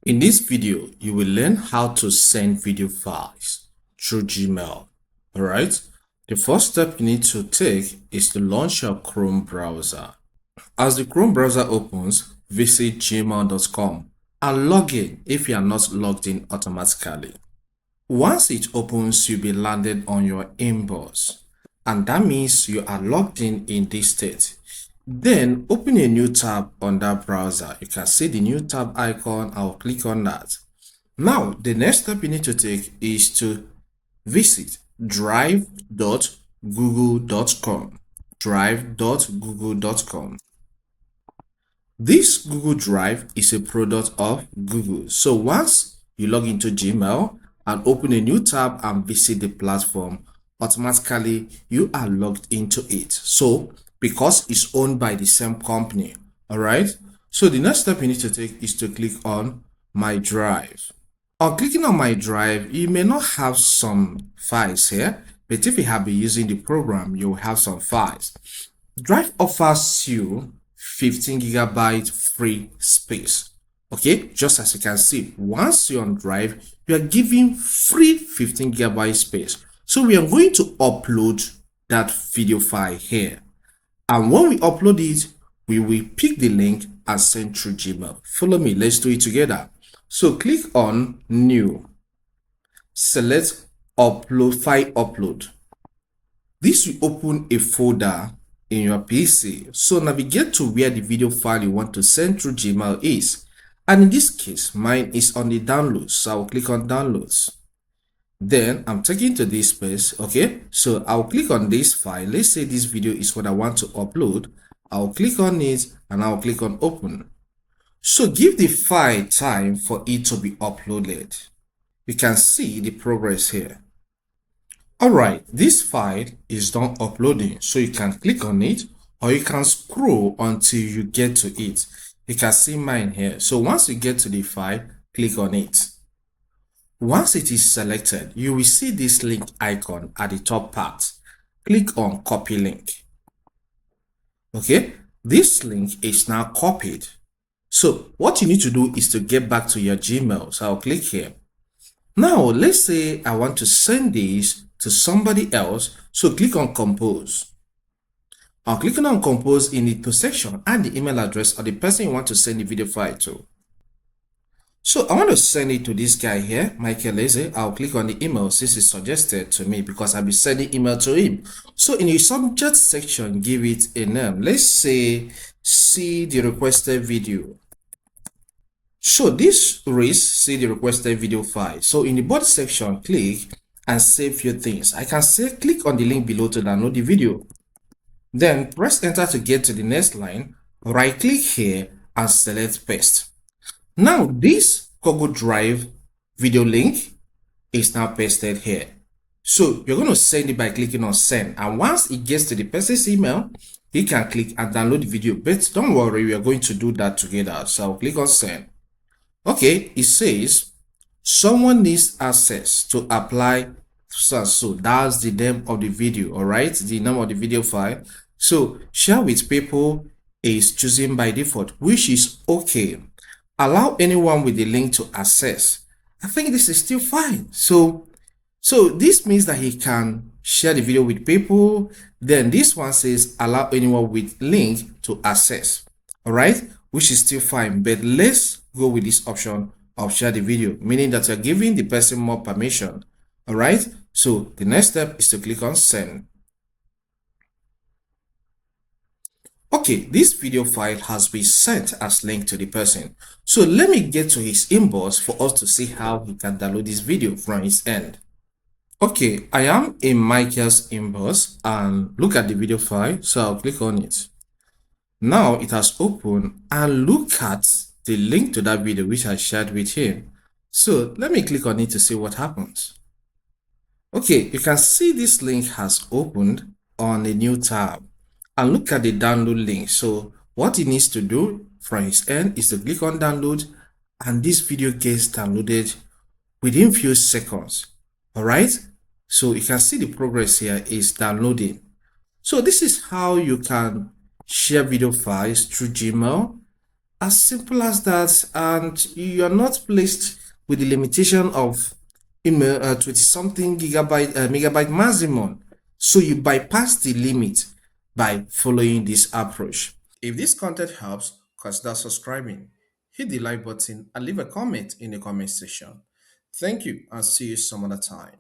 In this video, you will learn how to send video files through Gmail. All right. The first step you need to take is to launch your Chrome browser. As the Chrome browser opens, visit gmail.com and log in if you are not logged in automatically. Once it opens, you'll be landed on your inbox, and that means you are logged in this state. Then open a new tab on that browser. You can see the new tab icon. I'll click on that. Now, the next step you need to take is to visit drive.google.com. Drive.google.com. This Google Drive is a product of Google. So once you log into Gmail and open a new tab and visit the platform, automatically you are logged into it. So because it's owned by the same company, all right? So the next step you need to take is to click on My Drive. On clicking on My Drive, you may not have some files here, but if you have been using the program, you'll have some files. Drive offers you 15 gigabyte free space. Okay, just as you can see, once you're on Drive, you are given free 15 gigabyte space. So we are going to upload that video file here. And when we upload it, we will pick the link and send through Gmail. Follow me, let's do it together. So click on New. Select Upload File Upload. This will open a folder in your PC. So navigate to where the video file you want to send through Gmail is. And in this case, mine is on the downloads. So I'll click on Downloads. Then I'm taken to this space. Okay, so I'll click on this file. Let's say this video is what I want to upload. I'll click on it and I'll click on Open. So give the file time for it to be uploaded. You can see the progress here. All right, this file is done uploading, so you can click on it or you can scroll until you get to it. You can see mine here. So once you get to the file, click on it. Once it is selected, you will see this link icon at the top part. Click on Copy Link. Okay, this link is now copied. So what you need to do is to get back to your Gmail. So I'll click here. Now, let's say I want to send this to somebody else. So click on Compose. I'm clicking on Compose in the to section, add the email address of the person you want to send the video file to. So I want to send it to this guy here, Michael Eze. I'll click on the email since it's suggested to me because I'll be sending email to him. So in the subject section, give it a name. Let's say, see the requested video. So this reads, see the requested video file. So in the body section, click and save few things. I can say, click on the link below to download the video. Then press enter to get to the next line. Right click here and select paste. Now this Google Drive video link is now pasted here. So you're going to send it by clicking on send. And once it gets to the person's email, he can click and download the video. But don't worry, we are going to do that together. So I'll click on send. Okay, it says someone needs access to apply. So that's the name of the video. All right, the name of the video file. So share with people is chosen by default, which is okay. Allow anyone with the link to access. I think this is still fine. So this means that he can share the video with people. Then this one says allow anyone with link to access. All right, which is still fine. But let's go with this option of share the video, meaning that you're giving the person more permission. All right, so the next step is to click on send. Okay, this video file has been sent as link to the person. So let me get to his inbox for us to see how he can download this video from his end. Okay, I am in Michael's inbox and look at the video file. So I'll click on it. Now it has opened and look at the link to that video which I shared with him. So let me click on it to see what happens. Okay, you can see this link has opened on a new tab. And look at the download link. So what he needs to do from his end is to click on download, and this video gets downloaded within few seconds. All right, so you can see the progress here is downloading. So this is how you can share video files through Gmail As simple as that, and you are not placed with the limitation of email 20 something gigabyte megabyte maximum. So you bypass the limit by following this approach. If this content helps, consider subscribing, hit the like button, and leave a comment in the comment section. Thank you, and see you some other time.